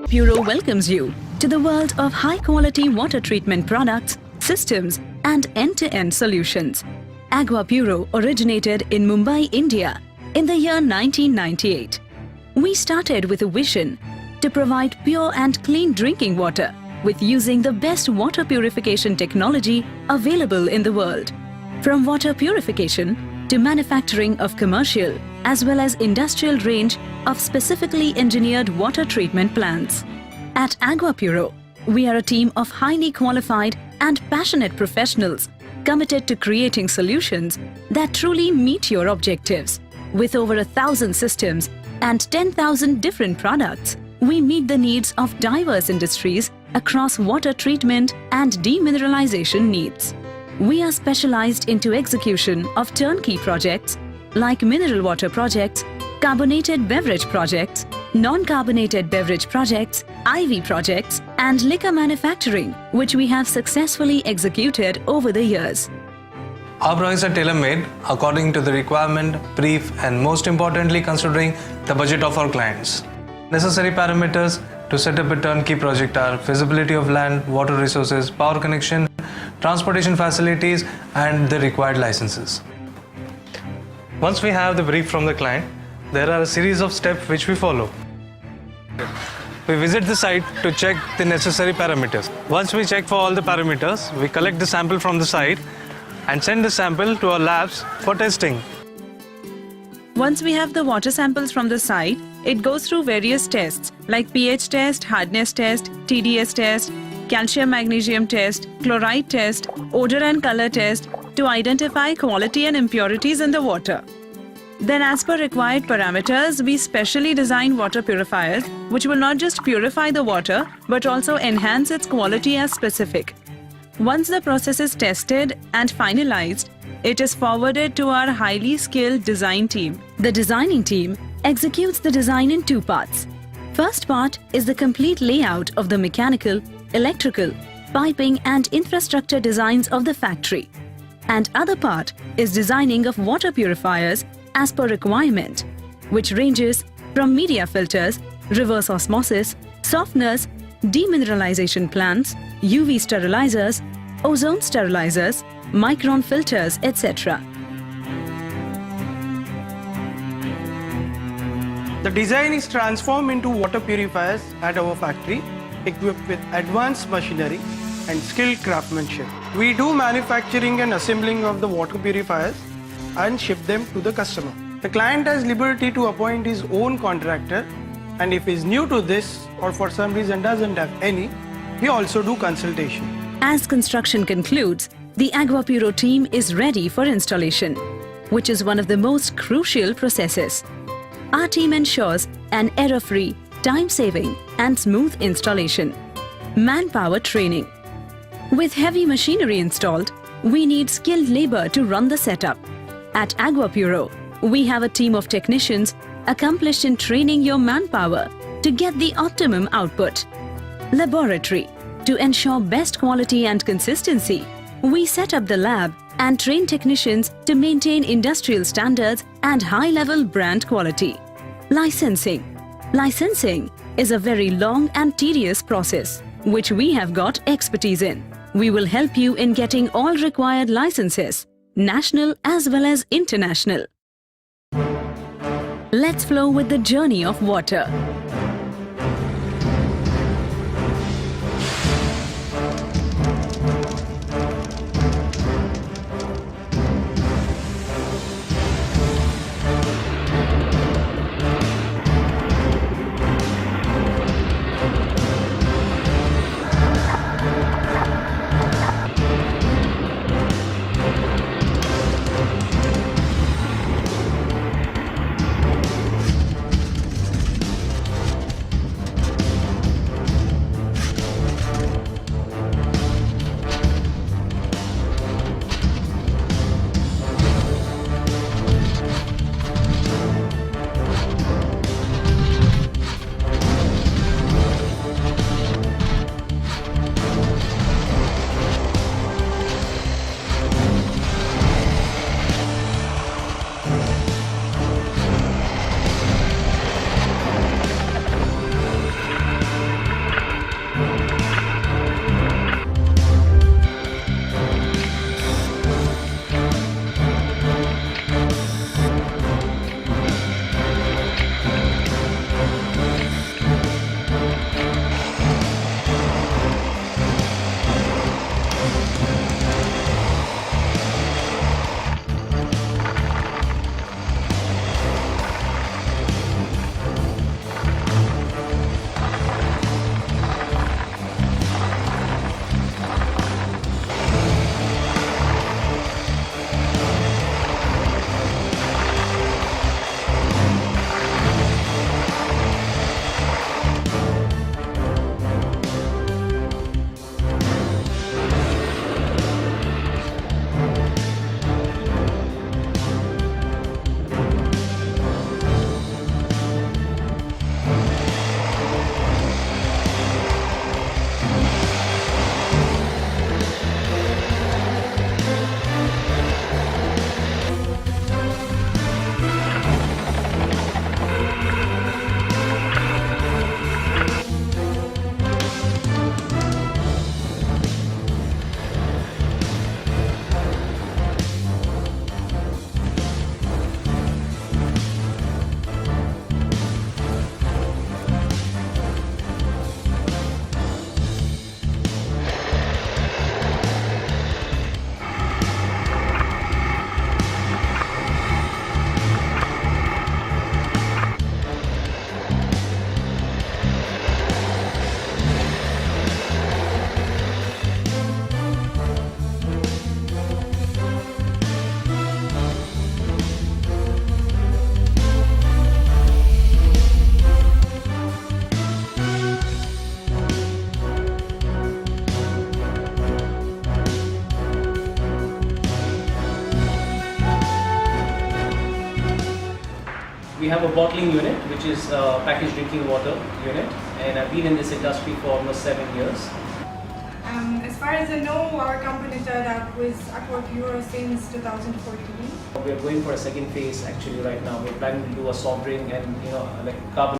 Bureau welcomes you to the world of high-quality water treatment products, systems and end-to-end solutions. Aqua Bureau originated in Mumbai, India in the year 1998. We started with a vision to provide pure and clean drinking water with using the best water purification technology available in the world. From water purification to manufacturing of commercial as well as industrial range of specifically engineered water treatment plants. At Aqua Bureau, we are a team of highly qualified and passionate professionals committed to creating solutions that truly meet your objectives. With over 1,000 systems and 10,000 different products, we meet the needs of diverse industries across water treatment and demineralization needs. We are specialized into execution of turnkey projects like mineral water projects, carbonated beverage projects, non-carbonated beverage projects, IV projects and liquor manufacturing, which we have successfully executed over the years. Our products are tailor-made according to the requirement, brief and most importantly considering the budget of our clients. Necessary parameters to set up a turnkey project are feasibility of land, water resources, power connection, transportation facilities and the required licenses. Once we have the brief from the client, there are a series of steps which we follow. We visit the site to check the necessary parameters. Once we check for all the parameters, we collect the sample from the site and send the sample to our labs for testing. Once we have the water samples from the site, it goes through various tests like pH test, hardness test, TDS test, calcium magnesium test, chloride test, odor and color test to identify quality and impurities in the water. Then as per required parameters, we specially design water purifiers which will not just purify the water but also enhance its quality as specific. Once the process is tested and finalized, it is forwarded to our highly skilled design team. The designing team executes the design in two parts. First part is the complete layout of the mechanical, electrical, piping and infrastructure designs of the factory. And other part is designing of water purifiers as per requirement, which ranges from media filters, reverse osmosis, softeners, demineralization plants, UV sterilizers, ozone sterilizers, micron filters, etc. The design is transformed into water purifiers at our factory, equipped with advanced machinery and skilled craftsmanship. We do manufacturing and assembling of the water purifiers and ship them to the customer. The client has liberty to appoint his own contractor, and if he is new to this or for some reason doesn't have any, we also do consultation. As construction concludes, the Aqua Bureau team is ready for installation, which is one of the most crucial processes. Our team ensures an error-free, time-saving and smooth installation. Manpower training. With heavy machinery installed, we need skilled labor to run the setup. At Aqua Bureau, we have a team of technicians accomplished in training your manpower to get the optimum output. Laboratory. To ensure best quality and consistency, we set up the lab and train technicians to maintain industrial standards and high-level brand quality. Licensing. Licensing is a very long and tedious process, which we have got expertise in. We will help you in getting all required licenses, national as well as international. Let's flow with the journey of water. We have a bottling unit, which is a packaged drinking water unit, and I've been in this industry for almost 7 years. As far as I know, our company started out with Aqua Puro since 2014. We are going for a second phase actually right now. We're planning to do a soft drink and like carbon